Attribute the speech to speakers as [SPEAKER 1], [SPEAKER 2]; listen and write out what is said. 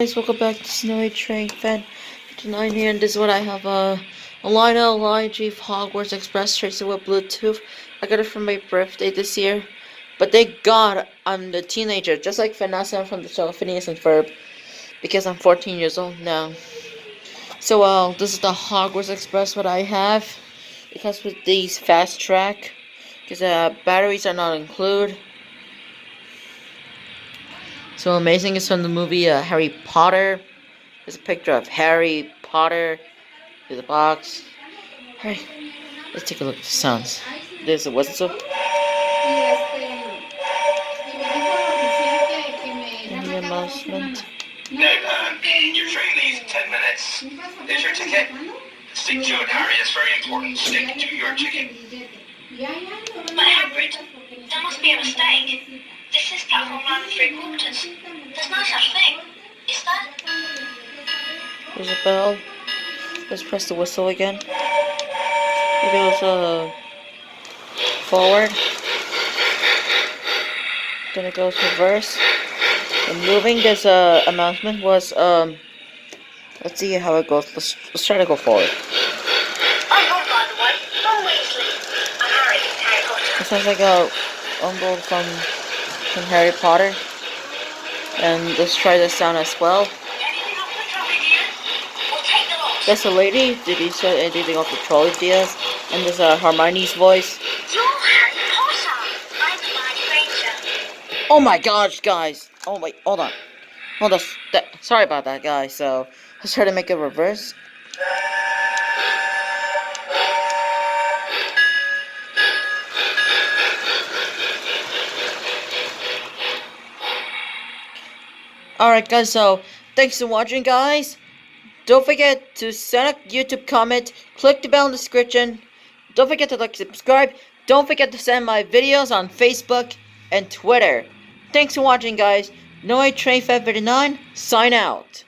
[SPEAKER 1] Guys, welcome back to Snowy Train Fan 59 here, and this is what I have, a Lionel, lionchief Hogwarts Express tracer with Bluetooth. I got it for my birthday this year, but thank God I'm the teenager, just like Vanessa from the show Phineas and Ferb, because I'm 14 years old now. So, this is the Hogwarts Express what I have. It comes with these fast track, because batteries are not included. So amazing is from the movie Harry Potter. There's a picture of Harry Potter. There's a box. Alright, let's take a look at the sounds. There's a whistle. And the announcement.
[SPEAKER 2] Your train leaves in 10 minutes. There's your ticket. Stick to it, Harry. It's very important. Stick to your ticket.
[SPEAKER 3] But Hagrid, there must be a mistake. This is platform 9 and 3/4. There's no such thing, is there?
[SPEAKER 1] There's a bell. Let's press the whistle again. It goes forward. Then it goes reverse. And moving, this announcement was let's see how it goes. Let's try to go forward.
[SPEAKER 3] I'm Ron, by the way. Ron Weasley. I'm Harry, Harry Potter.
[SPEAKER 1] It sounds like a umbrella from Harry Potter. And let's try this sound as well.
[SPEAKER 3] Anything off the trolley, dear? We'll take the lot.
[SPEAKER 1] That's a lady. Did he say anything off the trolley, Diaz? And there's Hermione's voice.
[SPEAKER 3] You're Harry Potter. I'm Hermione Granger.
[SPEAKER 1] Oh my gosh, guys! Oh wait, hold on. Sorry about that, guys. So let's try to make it reverse. Alright, guys. So thanks for watching, guys. Don't forget to send a YouTube comment. Click the bell in the description. Don't forget to like, subscribe. Don't forget to send my videos on Facebook and Twitter. Thanks for watching, guys. Snowy Train Fan 59, sign out.